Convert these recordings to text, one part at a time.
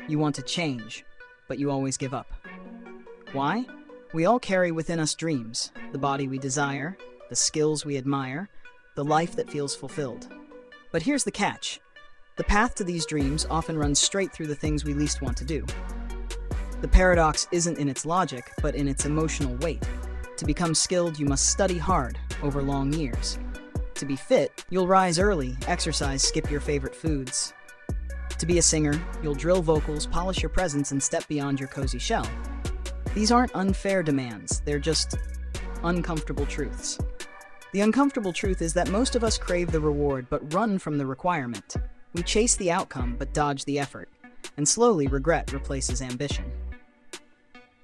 You want to change, but you always give up. Why? We all carry within us dreams, the body we desire, the skills we admire, the life that feels fulfilled. But here's the catch. The path to these dreams often runs straight through the things we least want to do. The paradox isn't in its logic, but in its emotional weight. To become skilled, you must study hard over long years. To be fit, you'll rise early, exercise, skip your favorite foods. To be a singer, you'll drill vocals, polish your presence, and step beyond your cozy shell. These aren't unfair demands, they're just uncomfortable truths. The uncomfortable truth is that most of us crave the reward but run from the requirement. We chase the outcome but dodge the effort, and slowly regret replaces ambition.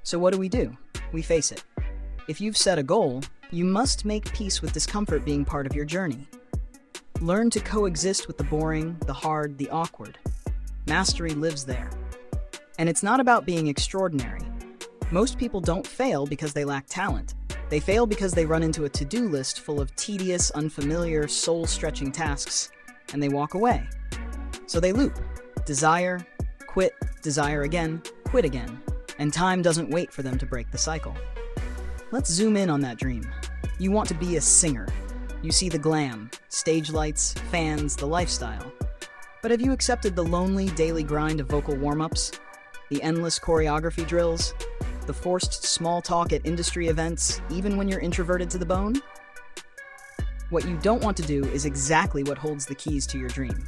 So what do? We face it. If you've set a goal, you must make peace with discomfort being part of your journey. Learn to coexist with the boring, the hard, the awkward. Mastery lives there. And it's not about being extraordinary. Most people don't fail because they lack talent. They fail because they run into a to-do list full of tedious, unfamiliar, soul-stretching tasks, and they walk away. So they loop. Desire, quit, desire again, quit again. And time doesn't wait for them to break the cycle. Let's zoom in on that dream. You want to be a singer. You see the glam, stage lights, fans, the lifestyle. But have you accepted the lonely daily grind of vocal warm-ups? The endless choreography drills? The forced small talk at industry events, even when you're introverted to the bone? What you don't want to do is exactly what holds the keys to your dream.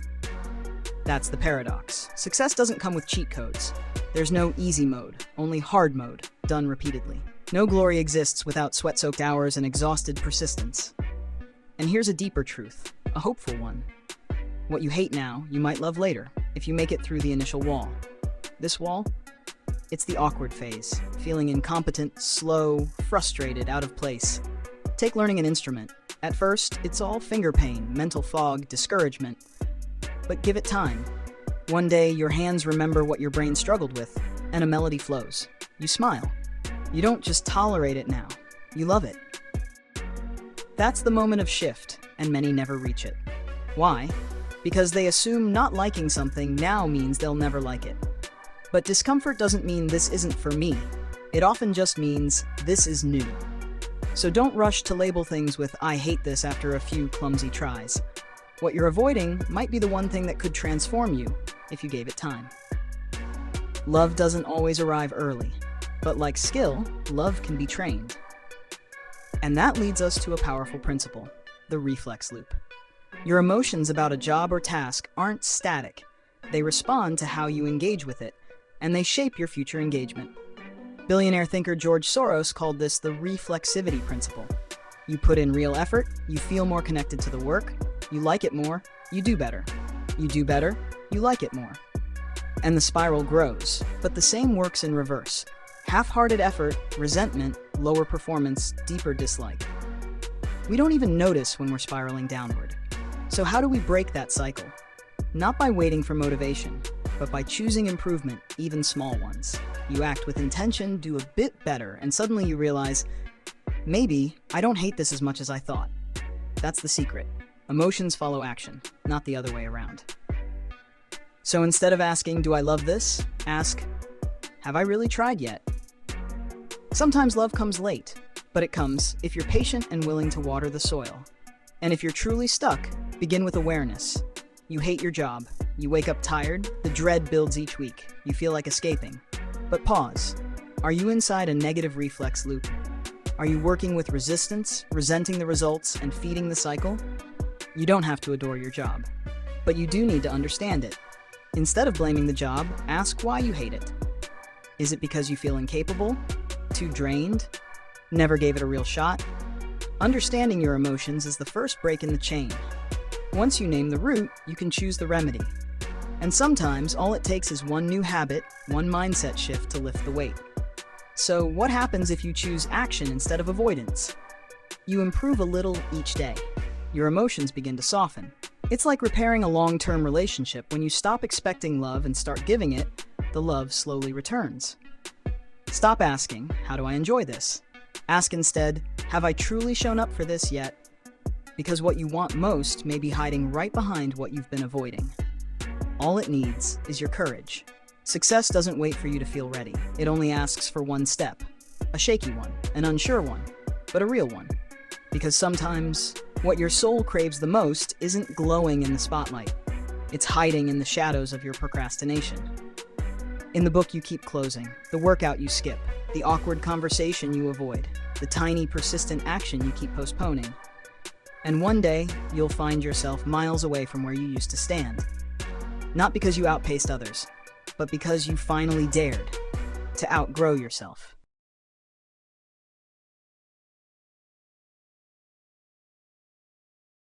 That's the paradox. Success doesn't come with cheat codes. There's no easy mode, only hard mode, done repeatedly. No glory exists without sweat-soaked hours and exhausted persistence. And here's a deeper truth, a hopeful one. What you hate now, you might love later, if you make it through the initial wall. This wall? It's the awkward phase, feeling incompetent, slow, frustrated, out of place. Take learning an instrument. At first, it's all finger pain, mental fog, discouragement. But give it time. One day, your hands remember what your brain struggled with, and a melody flows. You smile. You don't just tolerate it now, you love it. That's the moment of shift, and many never reach it. Why? Because they assume not liking something now means they'll never like it. But discomfort doesn't mean this isn't for me. It often just means this is new. So don't rush to label things with "I hate this" after a few clumsy tries. What you're avoiding might be the one thing that could transform you if you gave it time. Love doesn't always arrive early, but like skill, love can be trained. And that leads us to a powerful principle, the reflex loop. Your emotions about a job or task aren't static. They respond to how you engage with it, and they shape your future engagement. Billionaire thinker George Soros called this the reflexivity principle. You put in real effort, you feel more connected to the work, you like it more, you do better. You do better, you like it more. And the spiral grows, but the same works in reverse. Half-hearted effort, resentment, lower performance, deeper dislike. We don't even notice when we're spiraling downward. So how do we break that cycle? Not by waiting for motivation, but by choosing improvement, even small ones. You act with intention, do a bit better, and suddenly you realize, maybe I don't hate this as much as I thought. That's the secret. Emotions follow action, not the other way around. So instead of asking, "Do I love this?" ask, "Have I really tried yet?" Sometimes love comes late, but it comes if you're patient and willing to water the soil. And if you're truly stuck, begin with awareness. You hate your job. You wake up tired. The dread builds each week. You feel like escaping. But pause. Are you inside a negative reflex loop? Are you working with resistance, resenting the results, and feeding the cycle? You don't have to adore your job, but you do need to understand it. Instead of blaming the job, ask why you hate it. Is it because you feel incapable? Too drained? Never gave it a real shot? Understanding your emotions is the first break in the chain. Once you name the root, you can choose the remedy. And sometimes all it takes is one new habit, one mindset shift to lift the weight. So what happens if you choose action instead of avoidance? You improve a little each day. Your emotions begin to soften. It's like repairing a long-term relationship. When you stop expecting love and start giving it, the love slowly returns. Stop asking, "How do I enjoy this?" Ask instead, "Have I truly shown up for this yet?" Because what you want most may be hiding right behind what you've been avoiding. All it needs is your courage. Success doesn't wait for you to feel ready. It only asks for one step. A shaky one, an unsure one, but a real one. Because sometimes, what your soul craves the most isn't glowing in the spotlight. It's hiding in the shadows of your procrastination. In the book you keep closing, the workout you skip, the awkward conversation you avoid, the tiny persistent action you keep postponing. And one day, you'll find yourself miles away from where you used to stand. Not because you outpaced others, but because you finally dared to outgrow yourself.